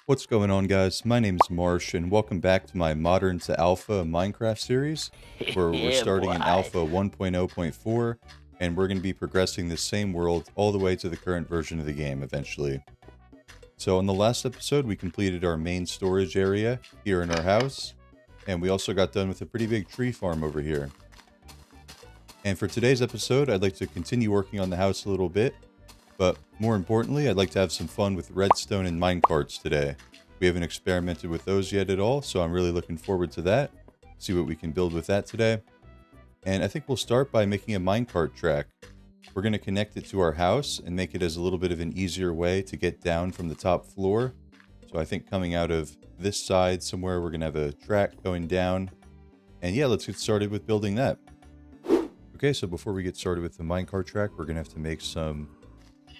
What's going on, guys? My name is Marsh, and welcome back to my Modern to Alpha Minecraft series, where we're Yeah, starting in boy. Alpha 1.0.4, and we're going to be progressing the same world all the way to the current version of the game eventually. So in the last episode, we completed our main storage area here in our house, and we also got done with a pretty big tree farm over here. And for today's episode, I'd like to continue working on the house a little bit, but more importantly, I'd like to have some fun with redstone and minecarts today. We haven't experimented with those yet at all, so I'm really looking forward to that. See what we can build with that today. And I think we'll start by making a minecart track. We're going to connect it to our house and make it as a little bit of an easier way to get down from the top floor. So I think coming out of this side somewhere, we're going to have a track going down. And yeah, let's get started with building that. Okay, so before we get started with the minecart track, we're going to have to make some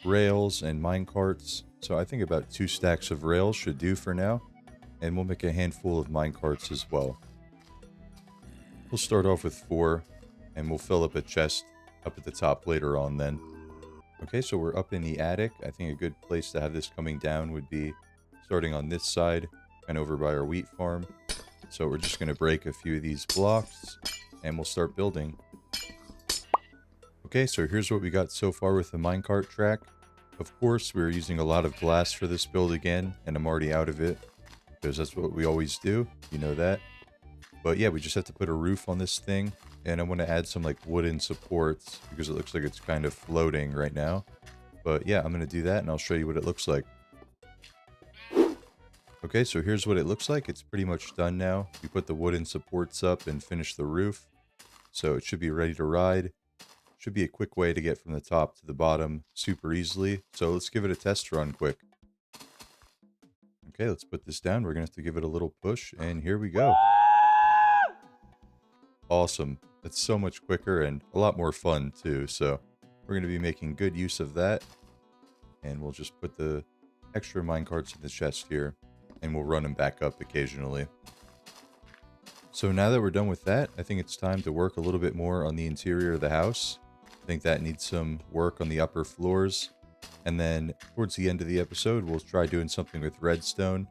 rails and minecarts. So I think about 2 stacks of rails should do for now. And we'll make a handful of minecarts as well. We'll start off with 4, and we'll fill up a chest up at the top later on then. Okay, so we're up in the attic. I think a good place to have this coming down would be starting on this side and over by our wheat farm. So we're just going to break a few of these blocks, and we'll start building. Okay, so here's what we got so far with the minecart track. Of course, we're using a lot of glass for this build again, and I'm already out of it, because that's what we always do, you know that. But yeah, we just have to put a roof on this thing, and I want to add some like wooden supports, because it looks like it's kind of floating right now. But yeah, I'm going to do that, and I'll show you what it looks like. Okay, so here's what it looks like. It's pretty much done now. We put the wooden supports up and finished the roof, so it should be ready to ride. Should be a quick way to get from the top to the bottom super easily. So let's give it a test run quick. Okay, let's put this down. We're going to have to give it a little push, and here we go. Awesome. It's so much quicker and a lot more fun too. So we're going to be making good use of that. And we'll just put the extra minecarts in the chest here, and we'll run them back up occasionally. So now that we're done with that, I think it's time to work a little bit more on the interior of the house. I think that needs some work on the upper floors. And then towards the end of the episode, we'll try doing something with redstone.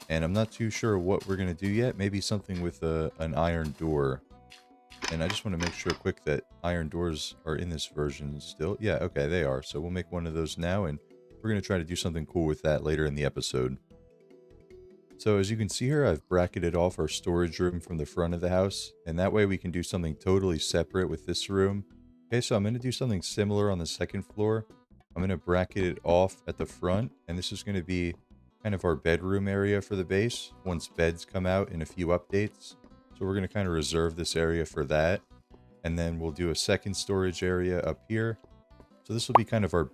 And I'm not too sure what we're going to do yet. Maybe something with an iron door. And I just want to make sure quick that iron doors are in this version still. Yeah, okay, they are. So we'll make one of those now, and we're going to try to do something cool with that later in the episode. So as you can see here, I've bracketed off our storage room from the front of the house, and that way we can do something totally separate with this room. Okay, so I'm going to do something similar on the second floor. I'm going to bracket it off at the front, and this is going to be kind of our bedroom area for the base once beds come out in a few updates. So we're going to kind of reserve this area for that, and then we'll do a second storage area up here. So this will be kind of our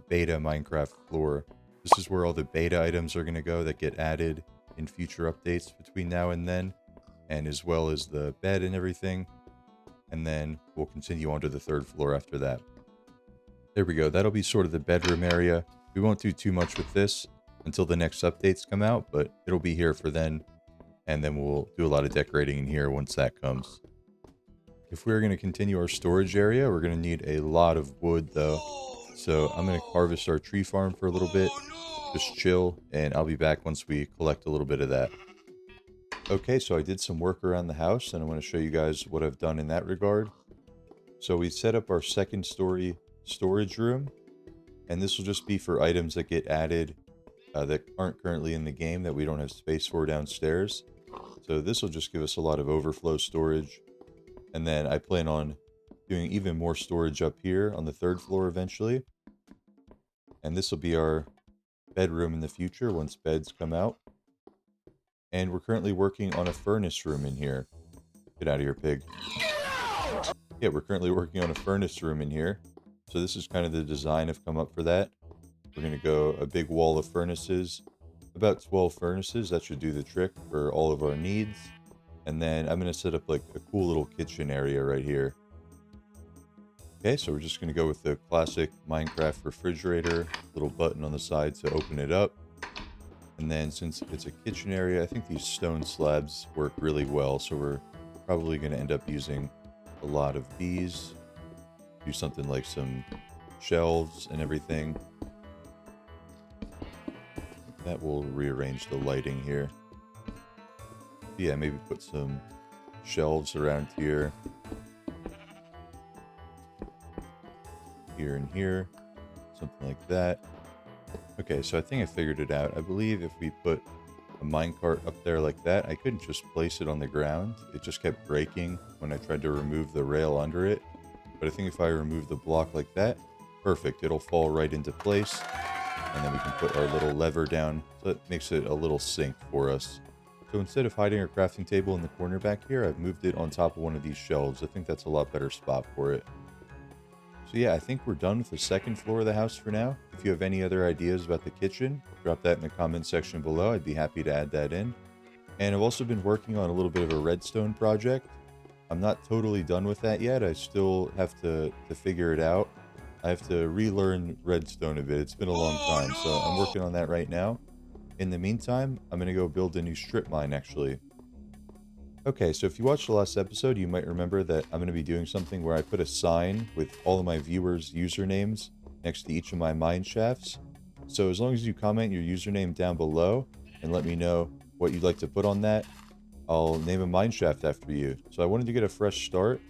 beta Minecraft floor. This is where all the beta items are going to go that get added in future updates between now and then, and as well as the bed and everything. And then we'll continue on to the third floor after that. There we go. That'll be sort of the bedroom area. We won't do too much with this until the next updates come out, but it'll be here for then. And then we'll do a lot of decorating in here once that comes. If we're going to continue our storage area, we're going to need a lot of wood though. So I'm going to harvest our tree farm for a little bit. Just chill, and I'll be back once we collect a little bit of that. Okay, so I did some work around the house, and I want to show you guys what I've done in that regard. So we set up our second story storage room, and this will just be for items that get added that aren't currently in the game that we don't have space for downstairs. So this will just give us a lot of overflow storage. And then I plan on doing even more storage up here on the third floor eventually. And this will be our bedroom in the future once beds come out. And we're currently working on a furnace room in here. Get out of here, pig. Yeah, we're currently working on a furnace room in here. So this is kind of the design I've come up for that. We're going to go a big wall of furnaces. About 12 furnaces. That should do the trick for all of our needs. And then I'm going to set up like a cool little kitchen area right here. Okay, so we're just going to go with the classic Minecraft refrigerator. Little button on the side to open it up. And then since it's a kitchen area, I think these stone slabs work really well. So we're probably going to end up using a lot of these. Do something like some shelves and everything. That will rearrange the lighting here. Yeah, maybe put some shelves around here. Here and here. Something like that. Okay, so I think I figured it out. I believe if we put a minecart up there like that, I couldn't just place it on the ground. It just kept breaking when I tried to remove the rail under it. But I think if I remove the block like that, perfect. It'll fall right into place. And then we can put our little lever down. So that makes it a little sink for us. So instead of hiding our crafting table in the corner back here, I've moved it on top of one of these shelves. I think that's a lot better spot for it. So yeah, I think we're done with the second floor of the house for now. If you have any other ideas about the kitchen, drop that in the comment section below. I'd be happy to add that in. And I've also been working on a little bit of a redstone project. I'm not totally done with that yet. I still have to figure it out. I have to relearn redstone a bit. It's been a long time, so I'm working on that right now. In the meantime, I'm going to go build a new strip mine, actually. Okay, so if you watched the last episode, you might remember that I'm going to be doing something where I put a sign with all of my viewers' usernames next to each of my mine shafts. So as long as you comment your username down below and let me know what you'd like to put on that, I'll name a mine shaft after you. So I wanted to get a fresh start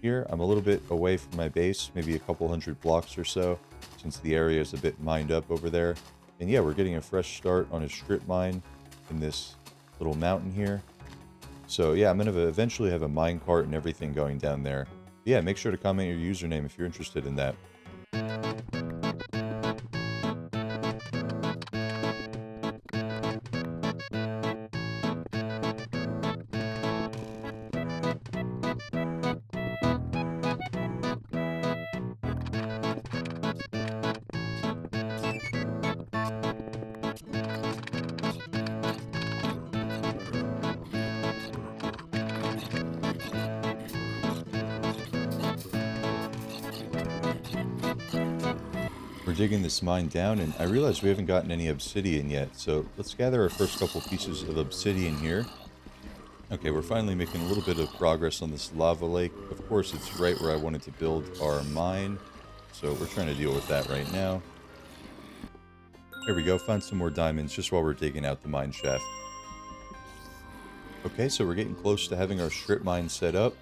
here. I'm a little bit away from my base, maybe a couple hundred blocks or so, since the area is a bit mined up over there. And yeah, we're getting a fresh start on a strip mine in this little mountain here. So yeah, I'm going to eventually have a mine cart and everything going down there. But yeah, make sure to comment your username if you're interested in that. We're digging this mine down, and I realize we haven't gotten any obsidian yet, so let's gather our first couple pieces of obsidian here. Okay, we're finally making a little bit of progress on this lava lake. Of course, it's right where I wanted to build our mine, so we're trying to deal with that right now. There we go, find some more diamonds just while we're digging out the mine shaft. Okay, so we're getting close to having our strip mine set up.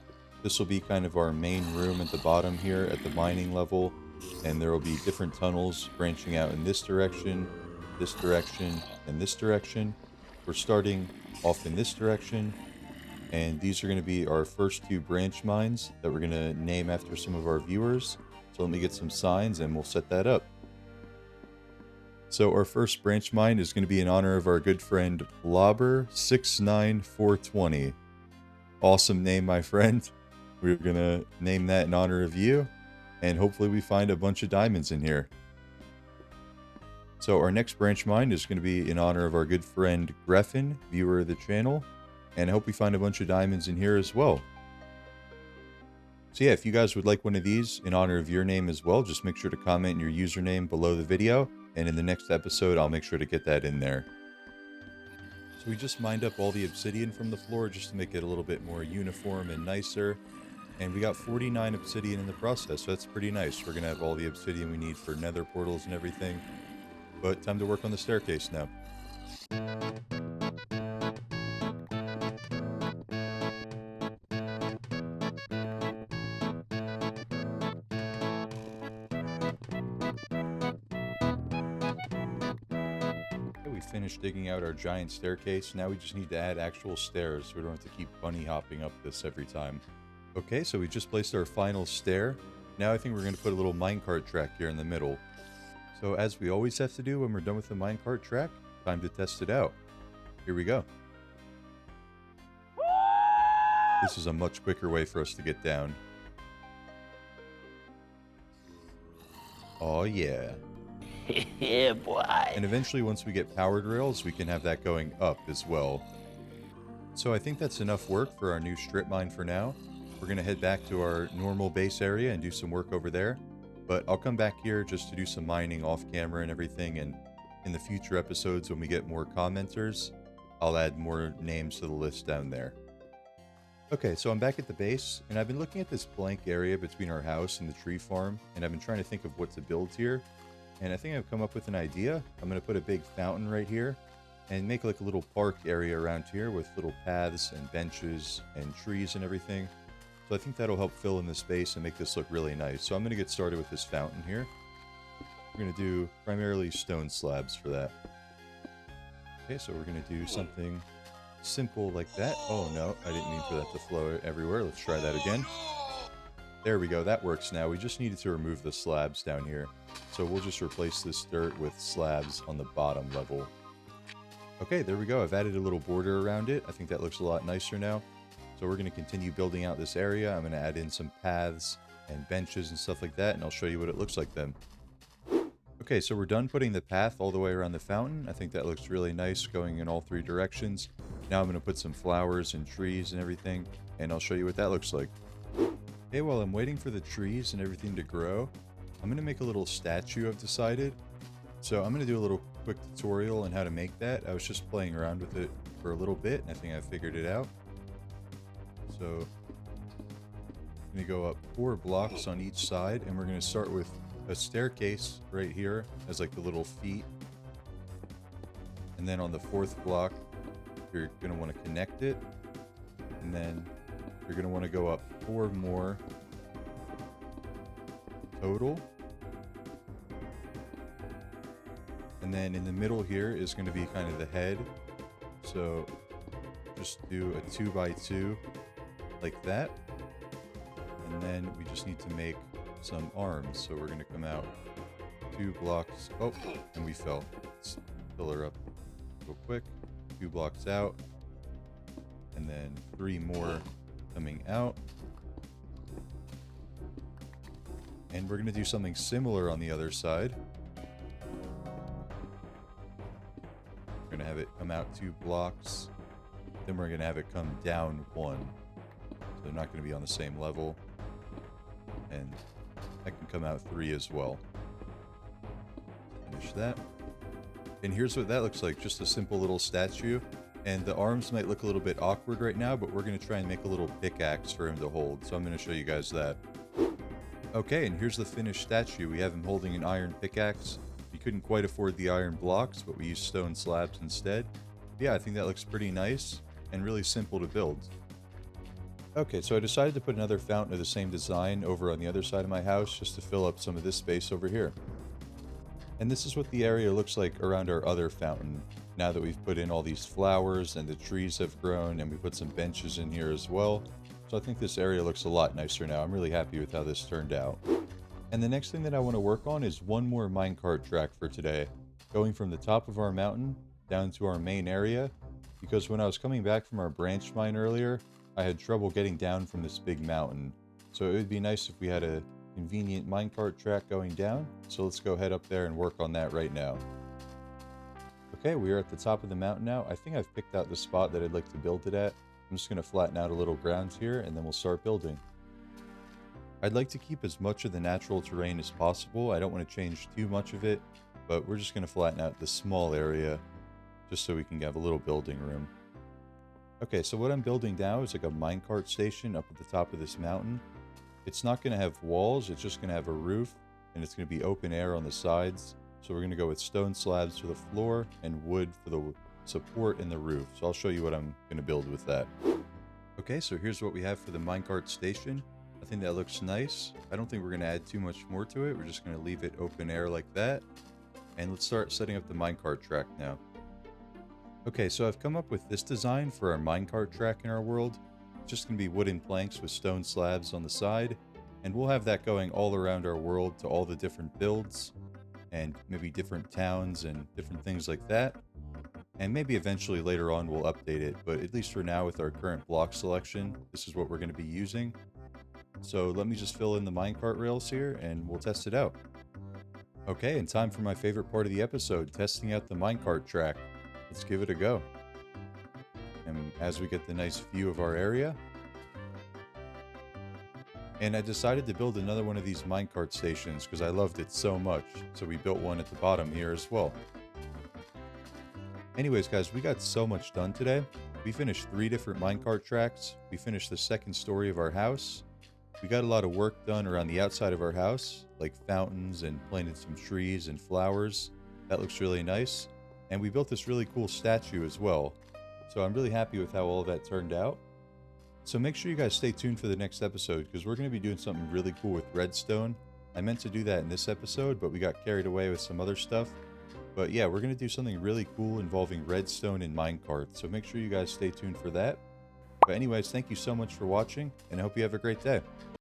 This will be kind of our main room at the bottom here at the mining level. And there will be different tunnels branching out in this direction, and this direction. We're starting off in this direction. And these are going to be our first two branch mines that we're going to name after some of our viewers. So let me get some signs and we'll set that up. So our first branch mine is going to be in honor of our good friend Blobber69420. Awesome name, my friend. We're going to name that in honor of you. And hopefully we find a bunch of diamonds in here. So our next branch mine is going to be in honor of our good friend Greffin, viewer of the channel. And I hope we find a bunch of diamonds in here as well. So yeah, if you guys would like one of these in honor of your name as well, just make sure to comment your username below the video. And in the next episode, I'll make sure to get that in there. So we just mined up all the obsidian from the floor just to make it a little bit more uniform and nicer. And we got 49 obsidian in the process, so that's pretty nice. We're going to have all the obsidian we need for nether portals and everything. But time to work on the staircase now. Okay, we finished digging out our giant staircase. Now we just need to add actual stairs so we don't have to keep bunny hopping up this every time. Okay, so we just placed our final stair. Now I think we're going to put a little minecart track here in the middle. So as we always have to do when we're done with the minecart track, time to test it out. Here we go. This is a much quicker way for us to get down. Oh yeah. Yeah, boy. And eventually once we get powered rails, we can have that going up as well. So I think that's enough work for our new strip mine for now. We're going to head back to our normal base area and do some work over there. But I'll come back here just to do some mining off camera and everything. And in the future episodes, when we get more commenters, I'll add more names to the list down there. Okay, so I'm back at the base, and I've been looking at this blank area between our house and the tree farm, and I've been trying to think of what to build here. And I think I've come up with an idea. I'm going to put a big fountain right here and make like a little park area around here with little paths and benches and trees and everything. So I think that'll help fill in the space and make this look really nice. So I'm going to get started with this fountain here. We're going to do primarily stone slabs for that. Okay, so we're going to do something simple like that. Oh no, I didn't mean for that to flow everywhere. Let's try that again. There we go, that works now. We just needed to remove the slabs down here. So we'll just replace this dirt with slabs on the bottom level. Okay, there we go. I've added a little border around it. I think that looks a lot nicer now. So we're going to continue building out this area. I'm going to add in some paths and benches and stuff like that, and I'll show you what it looks like then. Okay, so we're done putting the path all the way around the fountain. I think that looks really nice going in all three directions. Now I'm going to put some flowers and trees and everything, and I'll show you what that looks like. Okay, while I'm waiting for the trees and everything to grow, I'm going to make a little statue, I've decided. So I'm going to do a little quick tutorial on how to make that. I was just playing around with it for a little bit, and I think I figured it out. So I'm going to go up 4 blocks on each side, and we're going to start with a staircase right here as like the little feet. And then on the 4th block, you're going to want to connect it. And then you're going to want to go up 4 more total. And then in the middle here is going to be kind of the head. So just do a 2x2 like that. And then we just need to make some arms. So we're going to come out 2 blocks. Oh, and we fell. Let's fill her up real quick. 2 blocks out. And then 3 more coming out. And we're going to do something similar on the other side. We're going to have it come out 2 blocks. Then we're going to have it come down 1. So they're not going to be on the same level. And that can come out 3 as well. Finish that. And here's what that looks like. Just a simple little statue. And the arms might look a little bit awkward right now, but we're going to try and make a little pickaxe for him to hold. So I'm going to show you guys that. Okay, and here's the finished statue. We have him holding an iron pickaxe. We couldn't quite afford the iron blocks, but we used stone slabs instead. Yeah, I think that looks pretty nice and really simple to build. Okay, so I decided to put another fountain of the same design over on the other side of my house just to fill up some of this space over here. And this is what the area looks like around our other fountain, now that we've put in all these flowers and the trees have grown and we put some benches in here as well. So I think this area looks a lot nicer now. I'm really happy with how this turned out. And the next thing that I want to work on is one more minecart track for today, going from the top of our mountain down to our main area, because when I was coming back from our branch mine earlier, I had trouble getting down from this big mountain. So it would be nice if we had a convenient minecart track going down. So let's go head up there and work on that right now. Okay, we are at the top of the mountain now. I think I've picked out the spot that I'd like to build it at. I'm just going to flatten out a little ground here and then we'll start building. I'd like to keep as much of the natural terrain as possible. I don't want to change too much of it, but we're just going to flatten out the small area just so we can have a little building room. Okay, so what I'm building now is like a minecart station up at the top of this mountain. It's not going to have walls, it's just going to have a roof, and it's going to be open air on the sides. So we're going to go with stone slabs for the floor and wood for the support in the roof. So I'll show you what I'm going to build with that. Okay, so here's what we have for the minecart station. I think that looks nice. I don't think we're going to add too much more to it. We're just going to leave it open air like that. And let's start setting up the minecart track now. Okay, so I've come up with this design for our minecart track in our world. It's just going to be wooden planks with stone slabs on the side. And we'll have that going all around our world to all the different builds. And maybe different towns and different things like that. And maybe eventually later on we'll update it, but at least for now with our current block selection, this is what we're going to be using. So let me just fill in the minecart rails here and we'll test it out. Okay, and time for my favorite part of the episode, testing out the minecart track. Let's give it a go. And as we get the nice view of our area. And I decided to build another one of these minecart stations because I loved it so much. So we built one at the bottom here as well. Anyways, guys, we got so much done today. We finished 3 different minecart tracks. We finished the 2nd story of our house. We got a lot of work done around the outside of our house, like fountains and planted some trees and flowers. That looks really nice. And we built this really cool statue as well. So I'm really happy with how all of that turned out. So make sure you guys stay tuned for the next episode because we're going to be doing something really cool with redstone. I meant to do that in this episode, but we got carried away with some other stuff. But yeah, we're going to do something really cool involving redstone and minecart. So make sure you guys stay tuned for that. But anyways, thank you so much for watching, and I hope you have a great day.